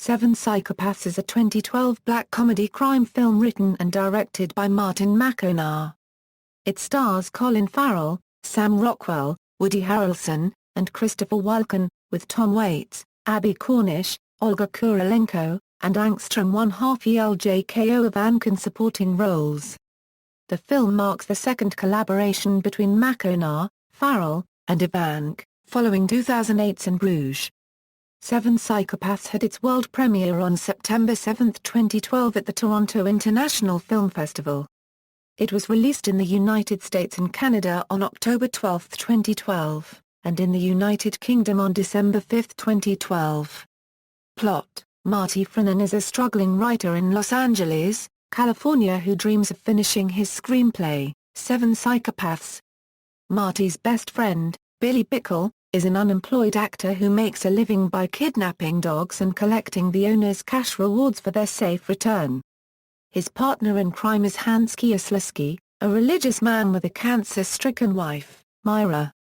Seven Psychopaths is a 2012 black comedy crime film written and directed by Martin McDonagh. It stars Colin Farrell, Sam Rockwell, Woody Harrelson, and Christopher Walken, with Tom Waits, Abbie Cornish, Olga Kurylenko, and Angstrom Željko Ivanek in supporting roles. The film marks the second collaboration between McDonagh, Farrell, and Ivanek, following 2008's In Bruges. Seven Psychopaths had its world premiere on September 7, 2012 at the Toronto International Film Festival. It was released in the United States and Canada on October 12, 2012, and in the United Kingdom on December 5, 2012. Plot: Marty McDonagh is a struggling writer in Los Angeles, California who dreams of finishing his screenplay, Seven Psychopaths. Marty's best friend, Billy Bickle, is an unemployed actor who makes a living by kidnapping dogs and collecting the owner's cash rewards for their safe return. His partner in crime is Hans Kieslowski, a religious man with a cancer-stricken wife, Myra.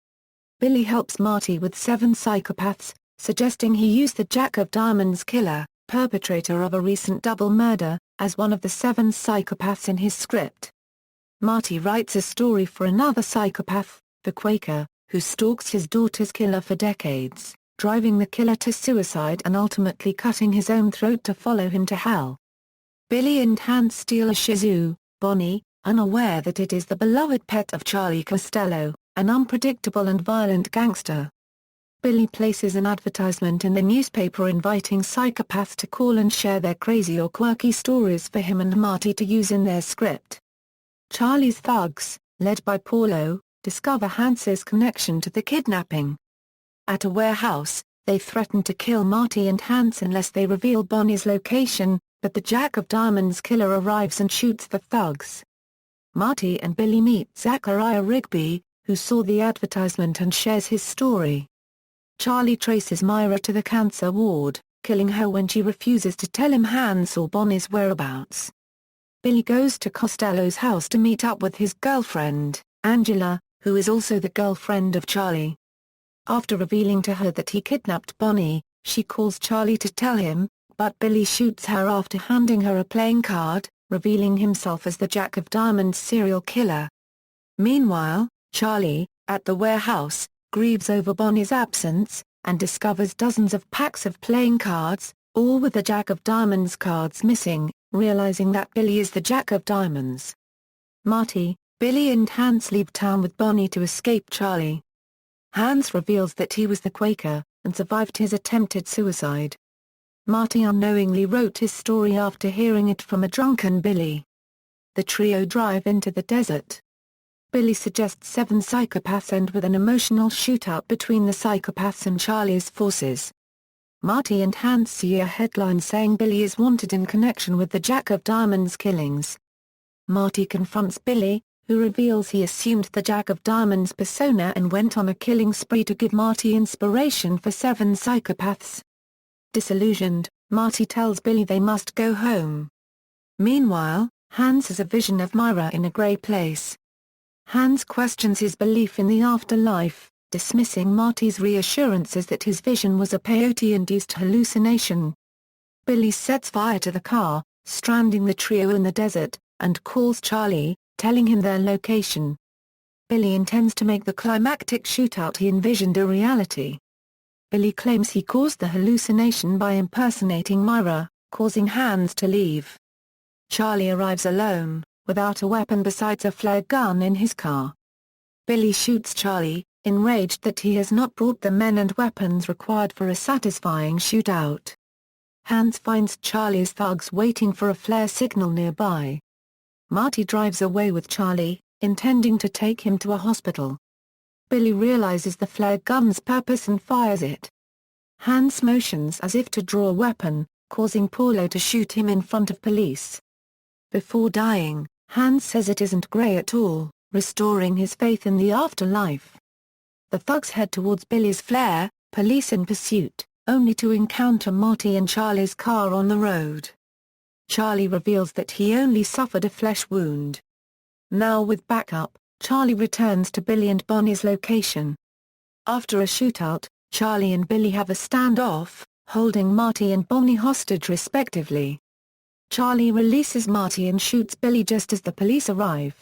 Billy helps Marty with Seven Psychopaths, suggesting he use the Jack of Diamonds killer, perpetrator of a recent double murder, as one of the seven psychopaths in his script. Marty writes a story for another psychopath, the Quaker, who stalks his daughter's killer for decades, driving the killer to suicide and ultimately cutting his own throat to follow him to hell. Billy and Hans steal a Shih Tzu, Bonnie, unaware that it is the beloved pet of Charlie Costello, an unpredictable and violent gangster. Billy places an advertisement in the newspaper inviting psychopaths to call and share their crazy or quirky stories for him and Marty to use in their script. Charlie's thugs, led by Paulo, discover Hans's connection to the kidnapping. At a warehouse, they threaten to kill Marty and Hans unless they reveal Bonnie's location, but the Jack of Diamonds killer arrives and shoots the thugs. Marty and Billy meet Zachariah Rigby, who saw the advertisement and shares his story. Charlie traces Myra to the cancer ward, killing her when she refuses to tell him Hans or Bonnie's whereabouts. Billy goes to Costello's house to meet up with his girlfriend, Angela, who is also the girlfriend of Charlie. After revealing to her that he kidnapped Bonnie, she calls Charlie to tell him, but Billy shoots her after handing her a playing card, revealing himself as the Jack of Diamonds serial killer. Meanwhile, Charlie, at the warehouse, grieves over Bonnie's absence, and discovers dozens of packs of playing cards, all with the Jack of Diamonds cards missing, realizing that Billy is the Jack of Diamonds. Marty, Billy and Hans leave town with Bonnie to escape Charlie. Hans reveals that he was the Quaker, and survived his attempted suicide. Marty unknowingly wrote his story after hearing it from a drunken Billy. The trio drive into the desert. Billy suggests Seven Psychopaths end with an emotional shootout between the psychopaths and Charlie's forces. Marty and Hans see a headline saying Billy is wanted in connection with the Jack of Diamonds killings. Marty confronts Billy, who reveals he assumed the Jack of Diamonds persona and went on a killing spree to give Marty inspiration for Seven Psychopaths. Disillusioned, Marty tells Billy they must go home. Meanwhile, Hans has a vision of Myra in a grey place. Hans questions his belief in the afterlife, dismissing Marty's reassurances that his vision was a peyote-induced hallucination. Billy sets fire to the car, stranding the trio in the desert, and calls Charlie, telling him their location. Billy intends to make the climactic shootout he envisioned a reality. Billy claims he caused the hallucination by impersonating Myra, causing Hans to leave. Charlie arrives alone, without a weapon besides a flare gun in his car. Billy shoots Charlie, enraged that he has not brought the men and weapons required for a satisfying shootout. Hans finds Charlie's thugs waiting for a flare signal nearby. Marty drives away with Charlie, intending to take him to a hospital. Billy realizes the flare gun's purpose and fires it. Hans motions as if to draw a weapon, causing Paulo to shoot him in front of police. Before dying, Hans says it isn't grey at all, restoring his faith in the afterlife. The thugs head towards Billy's flare, police in pursuit, only to encounter Marty and Charlie's car on the road. Charlie reveals that he only suffered a flesh wound. Now with backup, Charlie returns to Billy and Bonnie's location. After a shootout, Charlie and Billy have a standoff, holding Marty and Bonnie hostage respectively. Charlie releases Marty and shoots Billy just as the police arrive.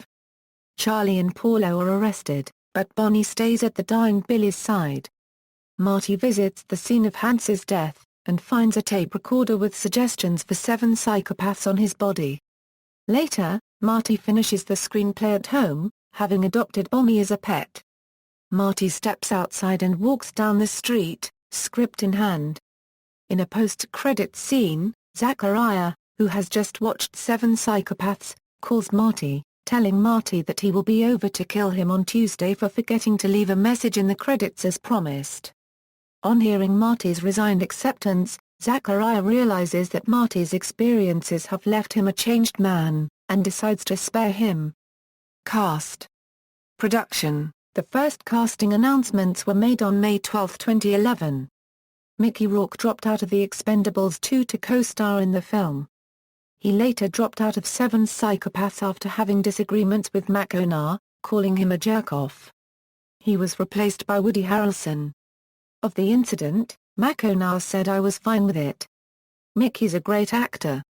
Charlie and Paulo are arrested, but Bonnie stays at the dying Billy's side. Marty visits the scene of Hans's death, and finds a tape recorder with suggestions for 7 psychopaths on his body. Later, Marty finishes the screenplay at home, having adopted Bonnie as a pet. Marty steps outside and walks down the street, script in hand. In a post-credits scene, Zachariah, who has just watched 7 Psychopaths, calls Marty, telling Marty that he will be over to kill him on Tuesday for forgetting to leave a message in the credits as promised. On hearing Marty's resigned acceptance, Zachariah realizes that Marty's experiences have left him a changed man, and decides to spare him. Cast. Production. The first casting announcements were made on May 12, 2011. Mickey Rourke dropped out of The Expendables 2 to co-star in the film. He later dropped out of 7 Psychopaths after having disagreements with McDonagh, calling him a jerk-off. He was replaced by Woody Harrelson. Of the incident, McDonagh said, "I was fine with it. Mickey's a great actor.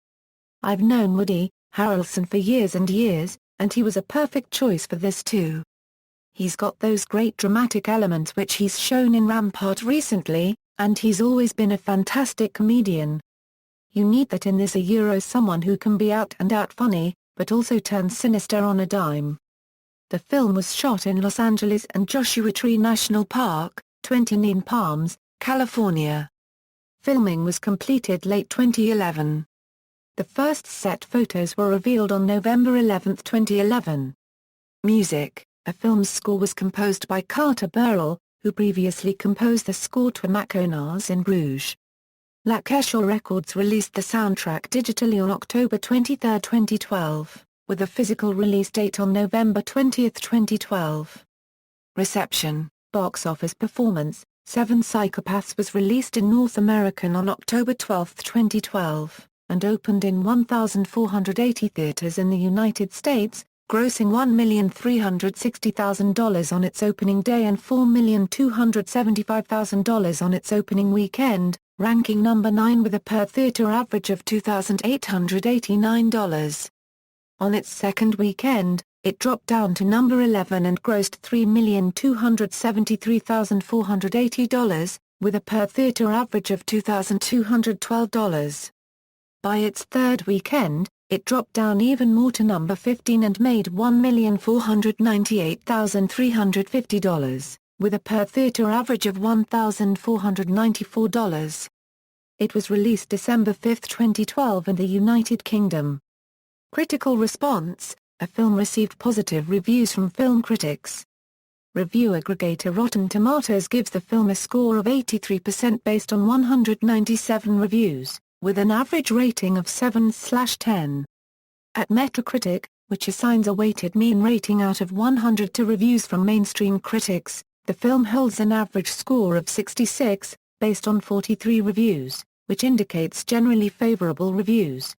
I've known Woody Harrelson for years and years, and he was a perfect choice for this too. He's got those great dramatic elements which he's shown in Rampart recently, and he's always been a fantastic comedian. You need that in this someone who can be out-and-out funny, but also turn sinister on a dime." The film was shot in Los Angeles and Joshua Tree National Park, 29 Palms, California. Filming was completed late 2011. The first set photos were revealed on November 11, 2011. Music. A film's score was composed by Carter Burrell, who previously composed the score to McDonagh's In Bruges. La Keshaw Records released the soundtrack digitally on October 23, 2012, with a physical release date on November 20, 2012. Reception. Box office performance. 7 Psychopaths was released in North America on October 12, 2012, and opened in 1,480 theaters in the United States, grossing $1,360,000 on its opening day and $4,275,000 on its opening weekend, ranking number 9 with a per-theater average of $2,889. On its second weekend, it dropped down to number 11 and grossed $3,273,480, with a per-theater average of $2,212. By its third weekend, it dropped down even more to number 15 and made $1,498,350, with a per-theater average of $1,494. It was released December 5, 2012 in the United Kingdom. Critical response. A film received positive reviews from film critics. Review aggregator Rotten Tomatoes gives the film a score of 83% based on 197 reviews, with an average rating of 7/10. At Metacritic, which assigns a weighted mean rating out of 100 to reviews from mainstream critics, the film holds an average score of 66, based on 43 reviews, which indicates generally favorable reviews.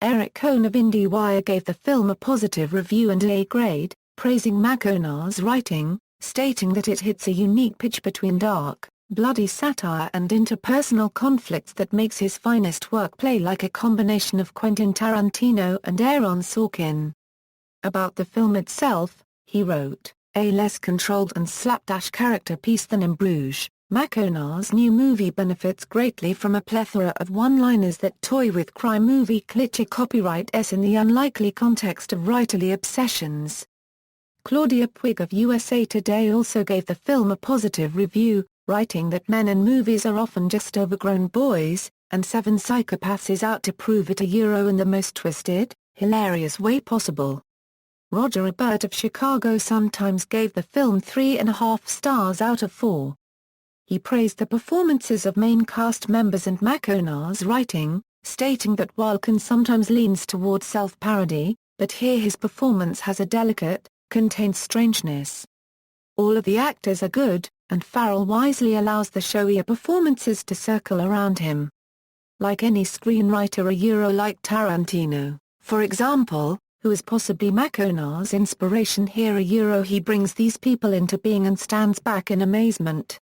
Eric Cohn of IndieWire gave the film a positive review and A grade, praising McDonagh's writing, stating that it hits a unique pitch between dark, bloody satire and interpersonal conflicts that makes his finest work play like a combination of Quentin Tarantino and Aaron Sorkin. About the film itself, he wrote, "A less controlled and slapdash character piece than In Bruges, McDonagh's new movie benefits greatly from a plethora of one-liners that toy with crime movie cliché copyright-s in the unlikely context of writerly obsessions." Claudia Puig of USA Today also gave the film a positive review, writing that men in movies are often just overgrown boys, and 7 Psychopaths is out to prove it in the most twisted, hilarious way possible. Roger Ebert of Chicago Sun-Times gave the film 3.5 stars out of 4. He praised the performances of main cast members and McDonagh's writing, stating that Walken sometimes leans towards self-parody, but here his performance has a delicate, contained strangeness. All of the actors are good, and Farrell wisely allows the showier performances to circle around him. Like any screenwriter like Tarantino, for example, who is possibly McDonagh's inspiration here he brings these people into being and stands back in amazement.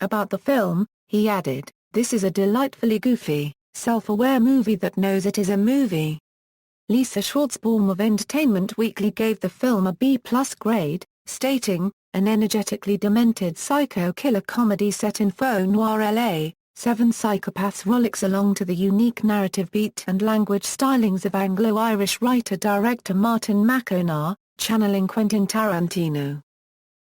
About the film, he added, "This is a delightfully goofy, self-aware movie that knows it is a movie." Lisa Schwartzbaum of Entertainment Weekly gave the film a B+ grade, stating, "An energetically demented psycho killer comedy set in faux noir LA, Seven Psychopaths rollicks along to the unique narrative beat and language stylings of Anglo-Irish writer-director Martin McDonagh, channeling Quentin Tarantino."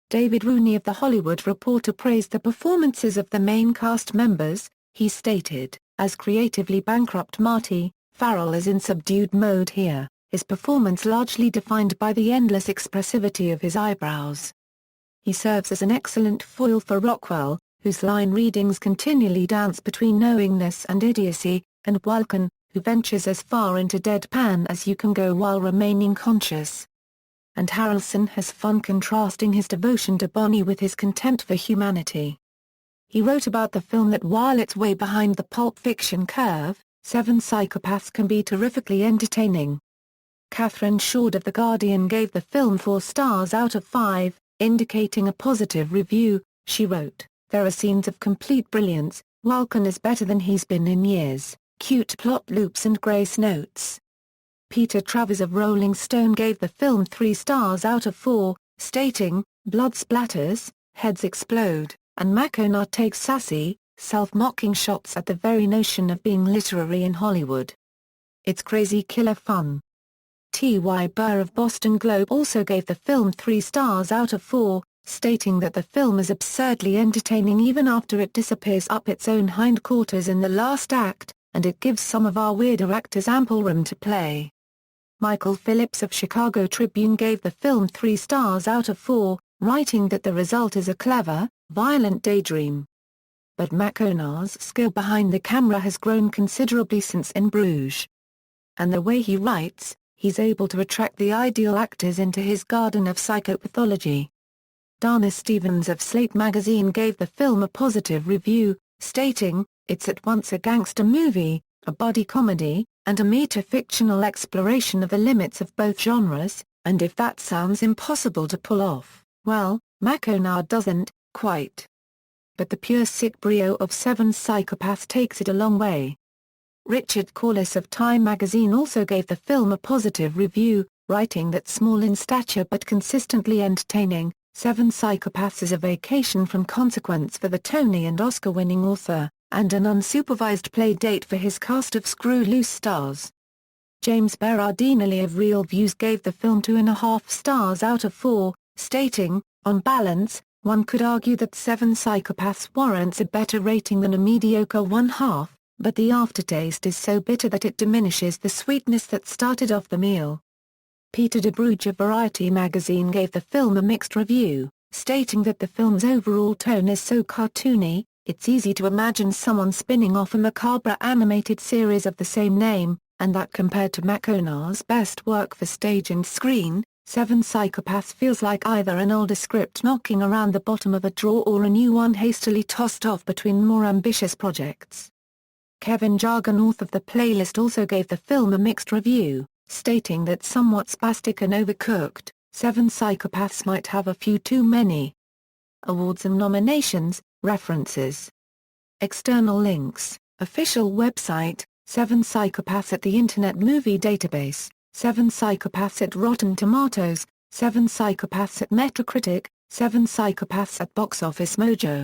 David Rooney of The Hollywood Reporter praised the performances of the main cast members. He stated, "As creatively bankrupt Marty, Farrell is in subdued mode here, his performance largely defined by the endless expressivity of his eyebrows. He serves as an excellent foil for Rockwell, whose line readings continually dance between knowingness and idiocy, and Walken, who ventures as far into deadpan as you can go while remaining conscious. And Harrelson has fun contrasting his devotion to Bonnie with his contempt for humanity." He wrote about the film that while it's way behind the Pulp Fiction curve, Seven Psychopaths can be terrifically entertaining. Catherine Short of The Guardian gave the film 4 stars out of 5, indicating a positive review. She wrote, "There are scenes of complete brilliance, Walken is better than he's been in years, cute plot loops and grace notes." Peter Travers of Rolling Stone gave the film 3 stars out of 4, stating, "Blood splatters, heads explode, and McDonagh takes sassy, self-mocking shots at the very notion of being literary in Hollywood. It's crazy killer fun." T.Y. Burr of Boston Globe also gave the film 3 stars out of 4, stating that the film is absurdly entertaining even after it disappears up its own hindquarters in the last act, and it gives some of our weirder actors ample room to play. Michael Phillips of Chicago Tribune gave the film 3 stars out of 4, writing that the result is a clever, violent daydream. But McDonagh's skill behind the camera has grown considerably since In Bruges. And the way he writes, he's able to attract the ideal actors into his garden of psychopathology. Dana Stevens of Slate magazine gave the film a positive review, stating, "It's at once a gangster movie, a buddy comedy, and a meta-fictional exploration of the limits of both genres, and if that sounds impossible to pull off, well, McDonagh doesn't, quite. But the pure sick brio of Seven Psychopaths takes it a long way." Richard Corliss of Time magazine also gave the film a positive review, writing that small in stature but consistently entertaining, Seven Psychopaths is a vacation from consequence for the Tony and Oscar-winning author, and an unsupervised play date for his cast of screw-loose stars. James Berardinelli of Real Views gave the film 2.5 stars out of 4, stating, "On balance, one could argue that Seven Psychopaths warrants a better rating than a mediocre 1/2, but the aftertaste is so bitter that it diminishes the sweetness that started off the meal." Peter de Bruge of Variety magazine gave the film a mixed review, stating that the film's overall tone is so cartoony, it's easy to imagine someone spinning off a macabre animated series of the same name, and that compared to McDonagh's best work for stage and screen, Seven Psychopaths feels like either an older script knocking around the bottom of a drawer or a new one hastily tossed off between more ambitious projects. Kevin Jarganorth of The Playlist also gave the film a mixed review, stating that somewhat spastic and overcooked, Seven Psychopaths might have a few too many. Awards and nominations, references. External links, official website, Seven Psychopaths at the Internet Movie Database, Seven Psychopaths at Rotten Tomatoes, Seven Psychopaths at Metacritic, Seven Psychopaths at Box Office Mojo.